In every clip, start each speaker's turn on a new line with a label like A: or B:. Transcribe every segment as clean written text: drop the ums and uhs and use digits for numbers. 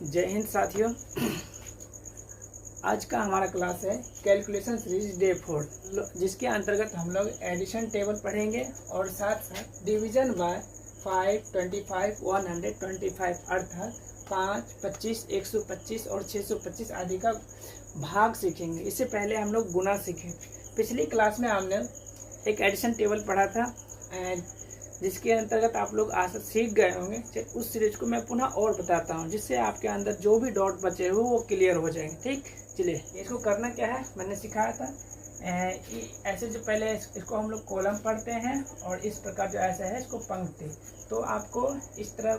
A: जय हिंद साथियों। आज का हमारा क्लास है कैलकुलेशन सीरीज डे 4, जिसके अंतर्गत हम लोग एडिशन टेबल पढ़ेंगे और साथ साथ डिवीजन बाय 5, 25, 125 अर्थात 5, 25, 125 और 625 आदि का भाग सीखेंगे। इससे पहले हम लोग गुना सीखे। पिछली क्लास में हमने एक एडिशन टेबल पढ़ा था जिसके अंतर्गत आप लोग आज सीख गए होंगे। उस सीरीज को मैं पुनः और बताता हूँ, जिससे आपके अंदर जो भी डाउट बचे हुए वो क्लियर हो जाएंगे। ठीक, चलिए इसको करना क्या है, मैंने सिखाया था। ऐसे जो पहले इसको हम लोग कॉलम पढ़ते हैं और इस प्रकार जो ऐसा है इसको पंक्ति। तो आपको इस तरह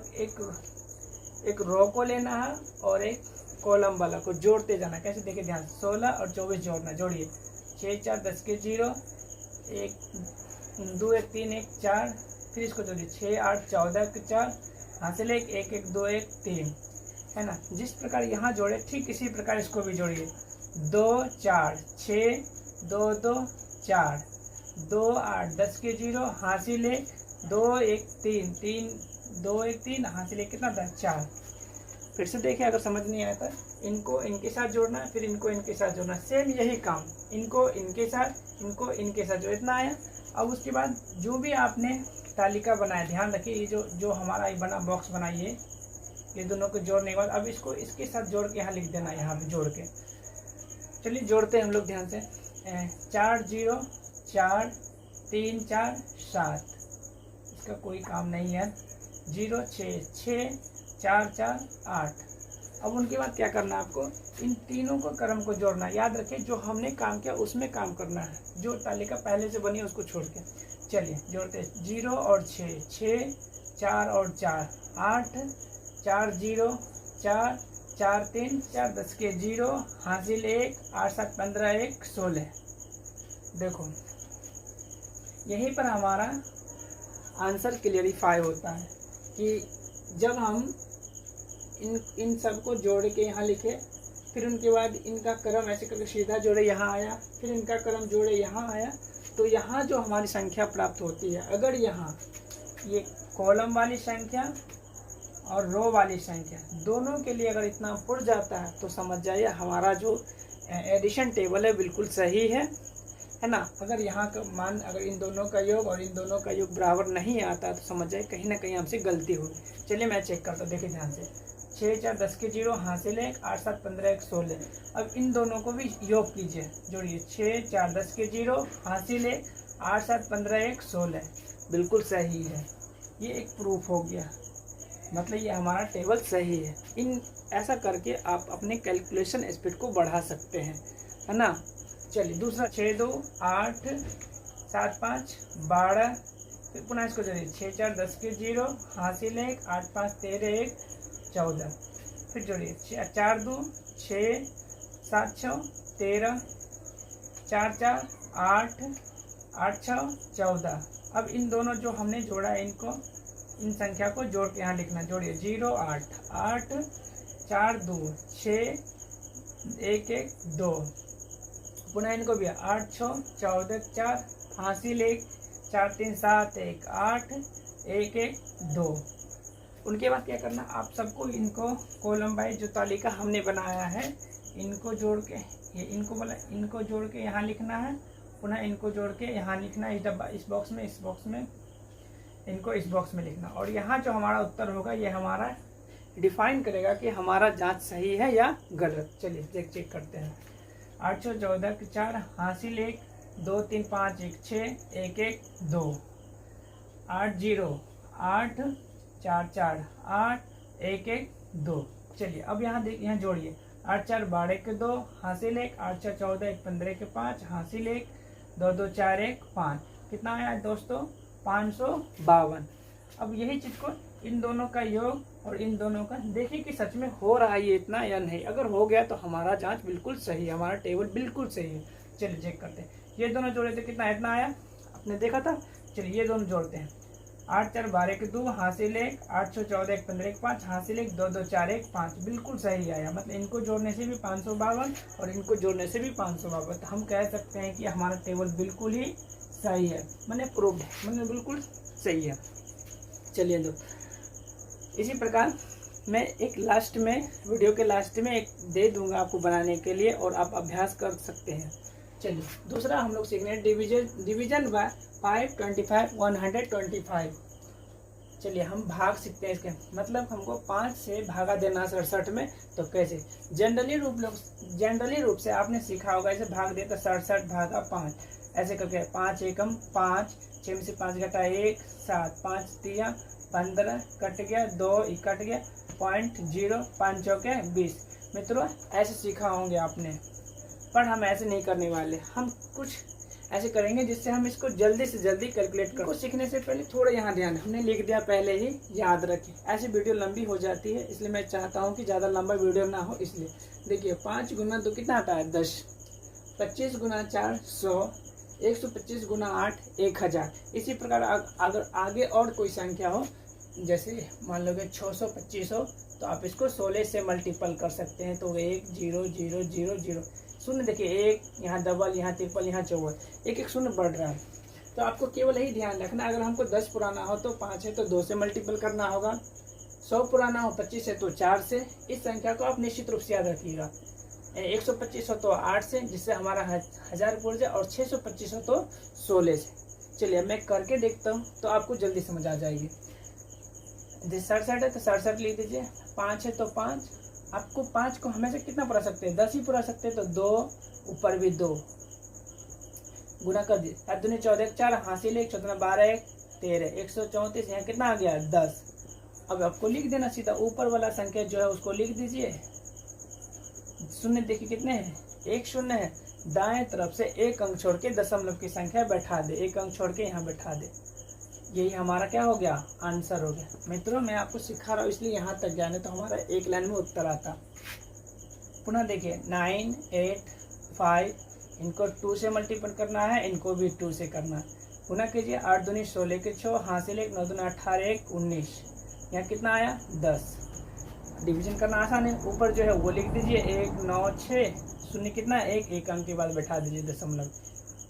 A: एक रो को लेना है और एक कॉलम वाला को जोड़ते जाना। कैसे देखिए ध्यान, 16 और 24 जोड़ना। जोड़िए 6, 4, 10 के 0, 1, 2, 1, 3, 1, 4। फिर इसको जोड़िए 6, 8, 14 के 4, हासिल 1, 1, 1, 2, 1, 3, है ना। जिस प्रकार यहाँ जोड़े ठीक इसी प्रकार इसको भी जोड़िए। 2, 4, 6, 2, 2, 4, 2, 8, 10 के 0, हासिल 1, 2, 1, 3, 3, 2, 1, 3, हासिल 1 कितना था 4। फिर से देखिए, अगर समझ नहीं आया था इनको इनके साथ जोड़ना, फिर इनको इनके साथ जोड़ना। सेम यही काम, इनको इनके साथ, इनको इनके साथ जो इतना आया। अब उसके बाद जो भी आपने तालिका बनाया, ध्यान रखिए ये जो हमारा ये बना बॉक्स बनाइए, ये दोनों को जोड़ने के बाद अब इसको इसके साथ जोड़ के यहाँ लिख देना, यहाँ पे जोड़ के। चलिए जोड़ते हैं हम लोग ध्यान से। 4, 0, 4, 3, 4, 7, इसका कोई काम नहीं है। 0, 6, 6, 4, 4, 8। अब उनके बाद क्या करना है आपको, इन तीनों को क्रम को जोड़ना। याद रखिए जो हमने काम किया उसमें काम करना है, जो तालिका पहले से बनी है उसको छोड़ के। चलिए जोड़ते 0 और 6, 6, 4 और 4, 8, 4, 0, 4, 4, 3, 4, 10 के 0, हासिल 1, 8, 7, 15, 1, 16। देखो यहीं पर हमारा आंसर क्लियरिफाई होता है कि जब हम इन सब को जोड़ के यहाँ लिखे, फिर उनके बाद इनका क्रम ऐसे करके सीधा जोड़े यहाँ आया, फिर इनका क्रम जोड़े यहाँ आया, तो यहाँ जो हमारी संख्या प्राप्त होती है, अगर यहाँ ये कॉलम वाली संख्या और रो वाली संख्या दोनों के लिए अगर इतना पुर जाता है तो समझ जाइए हमारा जो एडिशन टेबल है बिल्कुल सही है ना। अगर यहाँ का मान, अगर इन दोनों का योग और इन दोनों का योग बराबर नहीं आता तो समझ जाए कहीं ना कहीं हमसे गलती हुई। चलिए मैं चेक करता हूँ, देखिए ध्यान से। 6, 4, 10 के 0, हासिल 1, 8, 7, 15, 1, 16। अब इन दोनों को भी योग कीजिए, जोड़िए 6, 4, 10 के 0, हासिल 1, 8, 7, 15, 1, 16। बिल्कुल सही है, ये एक प्रूफ हो गया, मतलब ये हमारा टेबल सही है। इन ऐसा करके आप अपने कैलकुलेशन स्पीड को बढ़ा सकते हैं, है ना। चलिए दूसरा 6, 2, 8, 7, 5, 12। फिर पुनः इसको जोड़िए 6, 4, 10 के 0, हासिल 1, 8, 5, 13, 1, 14। फिर जोड़िए 4, 2, 6, 7, 6, 13, 4, 4, 8, 8, 6, 14। अब इन दोनों जो हमने जोड़ा है इनको, इन संख्या को जोड़ के यहाँ लिखना। जोड़िए 0, 8, 8, 4, 2, 6, 1, 1, 2। पुनः इनको भी 8, 6, 14, 4, हासिल 1, 4, 3, 7, 1, 8, 1, 1, 2। उनके बाद क्या करना, आप सबको इनको कॉलम वाइज जो तालिका हमने बनाया है इनको जोड़ के, ये इनको बोला, इनको जोड़ के यहाँ लिखना है, पुनः इनको जोड़ के यहाँ लिखना है। इस डब्बा, इस बॉक्स में, इस बॉक्स में, इनको इस बॉक्स में लिखना। और यहाँ जो हमारा उत्तर होगा ये हमारा डिफाइन करेगा कि हमारा जांच सही है या गलत। चलिए चेक करते हैं। 8, 6, 14 के 4, हासिल 1, 2, 3, 5, 1, 6, 1, 1, 2। 8, 0, 8, 4, 4, 8, 1, 1, 2। चलिए अब यहाँ यहाँ जोड़िए 8, 4, 12 के 2, हासिल 1, 8, 6, 14, 1, 15 के 5, हासिल 1, 2, 2, 4, 1, 5। कितना आया दोस्तों, 552। अब यही चीज को इन दोनों का योग और इन दोनों का देखिए कि सच में हो रहा है ये इतना या नहीं। अगर हो गया तो हमारा जांच बिल्कुल सही है, हमारा टेबल बिल्कुल सही है। चलिए चेक करते हैं। ये दोनों जोड़े थे, कितना इतना आया, आपने देखा था। चलिए ये दोनों जोड़ते हैं। 8, 4, 12 के 2, हासिल 1, 8, 6, 14, 1, 15, 1, 5, हासिल 1, 2, 2, 4, 1, 5। बिल्कुल सही आया, मतलब इनको जोड़ने से भी 552 और इनको जोड़ने से भी 552। तो हम कह सकते हैं कि हमारा टेबल बिल्कुल ही सही है, मैंने प्रूव्ड है, मैंने बिल्कुल सही है। चलिए दो इसी प्रकार मैं एक लास्ट में, वीडियो के लास्ट में एक दे दूंगा आपको बनाने के लिए और आप अभ्यास कर सकते हैं। चलिए दूसरा हम लोग सीखने हैं डिवीजन बाय 5, 25, 125। चलिए हम भाग सीखते हैं इसके, मतलब हमको 5 से भागा देना 67 में, तो कैसे। जनरली रूप से आपने सीखा होगा, ऐसे भाग दिया तो 67 भागा 5, ऐसे करके 5 एकम 5, 6 में से 5 घटा 1, 7, 5 3 15, कट गया 2 कट गया 0.0, 5 चौके 20। मित्रों ऐसे सीखा होंगे आपने, पर हम ऐसे नहीं करने वाले। हम कुछ ऐसे करेंगे जिससे हम इसको जल्दी से जल्दी कैलकुलेट कर। सीखने से पहले थोड़ा यहाँ ध्यान, हमने लिख दिया पहले ही, याद रखें। ऐसी वीडियो लंबी हो जाती है, इसलिए मैं चाहता हूँ कि ज़्यादा लंबा वीडियो ना हो। इसलिए देखिए 5 गुना 2 कितना आता है 10, 25 गुना 4 100, 125 गुना 8 1000। इसी प्रकार अगर आगे और कोई संख्या हो, जैसे मान लो 600 2500, तो आप इसको 16 से मल्टीपल कर सकते हैं। तो 1 0 0 0 0 शून्य, देखिए 1 यहाँ डबल, यहाँ ट्रिपल, यहाँ चौवन, एक शून्य बढ़ रहा है। तो आपको केवल यही ध्यान रखना, अगर हमको 10 पुराना हो तो 5 है तो 2 से मल्टीपल करना होगा, 100 पुराना हो 25 है तो 4 से। इस संख्या को आप निश्चित रूप से याद रखिएगा। 125 हो तो 8 से, जिससे हमारा 1000 पूर्ण जाए, और 625 हो तो 16 से। चलिए मैं करके देखता हूँ तो आपको जल्दी समझ आ जाएगी। 67 है तो 67 लिख दीजिए, 5 है तो 5, आपको 5 को हमेशा कितना पुरा सकते हैं, 10 ही पुरा सकते हैं, तो 2 ऊपर भी 2 गुना कर दिए, 7 दूनी 14, 4 हासिल 1, 14 12 1 13, 134, यहाँ कितना आ गया 10। अब आपको लिख देना सीधा, ऊपर वाला संख्या जो है उसको लिख दीजिए। शून्य देखिए कितने हैं, 1 शून्य है, दाएं तरफ से 1 अंक छोड़ के दशमलव की संख्या बैठा दे, 1 अंक छोड़ के यहाँ बैठा दे। यही हमारा क्या हो गया, आंसर हो गया। मित्रों मैं आपको सिखा रहा हूँ इसलिए यहाँ तक ज्ञान है, तो हमारा एक लाइन में उत्तर आता। पुनः देखिए 9 8 5, इनको 2 से मल्टीपल करना है, इनको भी 2 से करना है। पुनः कीजिए 8 दूनी 16 के 6 हासिल 1, 9 दूनी 18 1 19, यहाँ कितना आया 10। डिवीजन करना आसान है, ऊपर जो है वो लिख दीजिए 1 9 6, शून्य कितना है 1 अंक के बाद बैठा दीजिए दशमलव।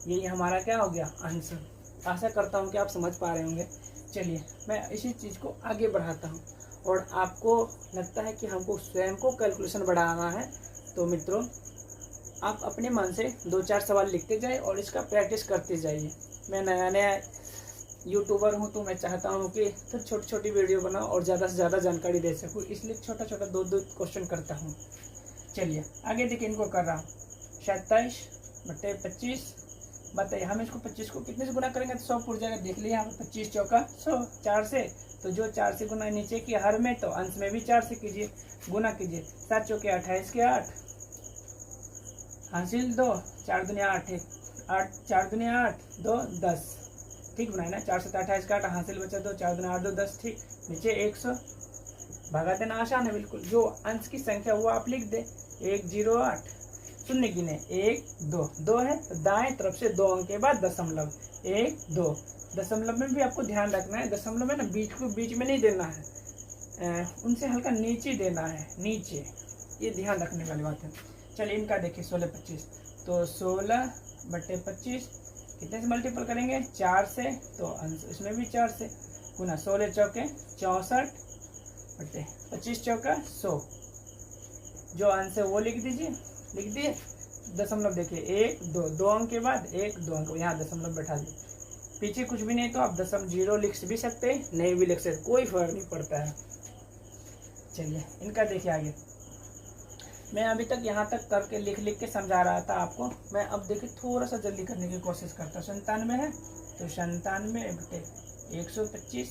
A: यही हमारा क्या हो गया, आंसर। आशा करता हूँ कि आप समझ पा रहे होंगे। चलिए मैं इसी चीज़ को आगे बढ़ाता हूँ, और आपको लगता है कि हमको स्वयं को कैलकुलेशन बढ़ाना है, तो मित्रों आप अपने मन से 2-4 सवाल लिखते जाए और इसका प्रैक्टिस करते जाइए। मैं नया यूट्यूबर हूँ, तो मैं चाहता हूँ कि फिर छोटी छोटी वीडियो बनाऊँ और ज़्यादा से ज़्यादा जानकारी दे सकूँ, इसलिए छोटा 2 क्वेश्चन करता हूँ। चलिए आगे देखिए, इनको कर रहा हूँ 27/25। बताइए हम इसको 25 को कितने से गुना करेंगे तो 100 पूर जाएगा। देख लिया यहाँ पर 25 चौका 100, 4 से, तो जो 4 से गुना नीचे की हर में, तो अंश में भी 4 से कीजिए, गुना कीजिए। 7 चौके 28 के 8 हासिल 2, 4 दूनी 8 8, 4 दूनी 8 2 10, ठीक बनाए ना। 4 से 28 का 8 हासिल बचा 2, 4 दूनी 8 2 10, ठीक। नीचे 100 भागा देना आसान है बिल्कुल, जो अंश की संख्या वो आप लिख दे। 108 शून्य गिने 1 2 2 है, तो दाएं तरफ से 2 अंक के बाद दशमलव 1 2। दशमलव में भी आपको ध्यान रखना है, दशमलव में ना बीच को बीच में नहीं देना है, उनसे हल्का नीचे देना है, नीचे, ये ध्यान रखने वाली बात है। चलिए इनका देखिए 16/25, तो 16/25 कितने से मल्टीपल करेंगे, 4 से, तो अंश इसमें भी 4 से, गुना 16 चौके 64 बटे 25 चौका 100, जो अंश है वो लिख दीजिए। लिख दिए, दशमलव देखिए 1 2 2 अंक के बाद 1 2 अंक, यहाँ दशमलव बैठा दिए। पीछे कुछ भी नहीं तो आप 0 लिख भी सकते हैं, नहीं भी लिख सकते, कोई फर्क नहीं पड़ता है। चलिए इनका देखिए आगे, मैं अभी तक यहाँ तक करके लिख के समझा रहा था आपको। मैं अब देखिए थोड़ा सा जल्दी करने की कोशिश करता हूँ। 97 है तो 97 बटे 125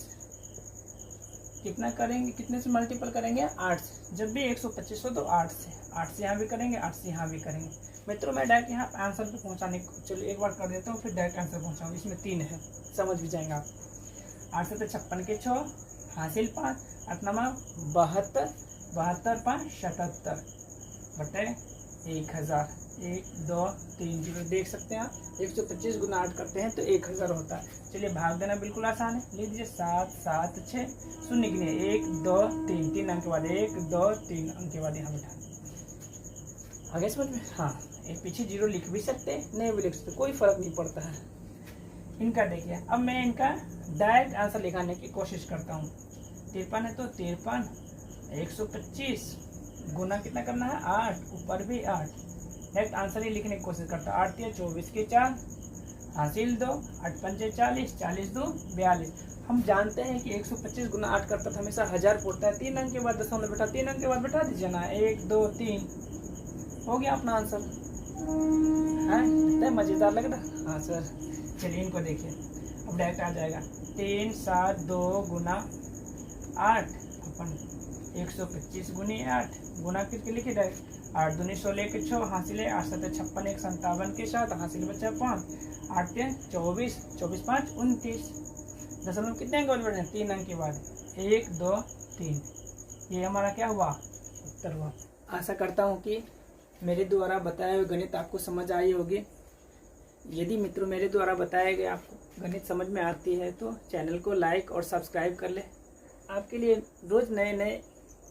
A: कितना करेंगे, कितने से मल्टीपल करेंगे, 8 से। जब भी 125 हो तो 8 से यहाँ भी करेंगे, 8 से यहाँ भी करेंगे। मित्रों मैं डायरेक्ट यहाँ आंसर पे पहुँचाने, चलिए एक बार कर देता हूँ, फिर डायरेक्ट आंसर पहुँचाऊँगा। इसमें 3 है, समझ भी जाएंगे आप। 8 से तो 56 के 6 हासिल 5, 8 नमा 72, 72 5 77 बटे 1000, 1 2 3 0। देख सकते हैं आप, 125 गुना 8 करते हैं तो 1000 होता है। चलिए भाग देना बिल्कुल आसान है, लिख दीजिए 7 7 6, शून्य गिनिए 1 2 3, 3 अंक के बाद 1 2 3 अंक के बाद यहाँ बैठा। आगे समझ में, हाँ एक पीछे 0 लिख भी सकते हैं, नहीं भी लिख सकते, कोई फर्क नहीं पड़ता है। इनका देखिए, अब मैं इनका डायरेक्ट आंसर लिखाने की कोशिश करता हूँ। 53 है तो 53 125 गुना कितना करना है 8, ऊपर भी 8। नेक्स्ट आंसर ही लिखने की कोशिश करता हूँ। 8 या 24 के 4 हासिल 2, 8 पंचे 40, 40 2 42। हम जानते हैं कि 125 गुना 8 करता था हमेशा 1000 फुटता है। 3 अंक के बाद दशमलव बैठा, 3 अंक के बाद बैठा दीजिए ना, 1 2 3 हो गया अपना आंसर। है कितना मजेदार लग रहा। हाँ सर, चलिए इनको देखिए, अब डायरेक्ट आ जाएगा। 3 7 2 गुना 8 अपन 125 गुनी 8 गुना करके लिखे डायरेक्ट। 8 दूनी 16 के 6 हासिल 8 7 56 1 57 के 7 हासिल बचा 5, 8 24 24 5 29। दशमलव कितने अंक बाद बढ़े 3 अंक के बाद 1 2 3। ये हमारा क्या हुआ उत्तर हुआ। आशा करता हूँ कि मेरे द्वारा बताए हुए गणित आपको समझ आई होगी। यदि मित्रों मेरे द्वारा बताए गए आपको गणित समझ में आती है तो चैनल को लाइक और सब्सक्राइब कर ले। आपके लिए रोज़ नए नए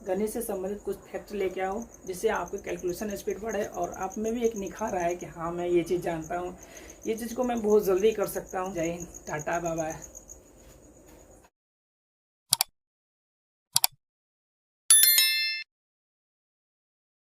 A: गणित से संबंधित कुछ फैक्ट लेके आओ, जिससे आपकी कैलकुलेशन स्पीड बढ़े और आप में भी एक निखार आए कि हाँ मैं ये चीज़ जानता हूँ, ये चीज़ को मैं बहुत जल्दी कर सकता हूँ। जय हिंद, टाटा, बाय बाय।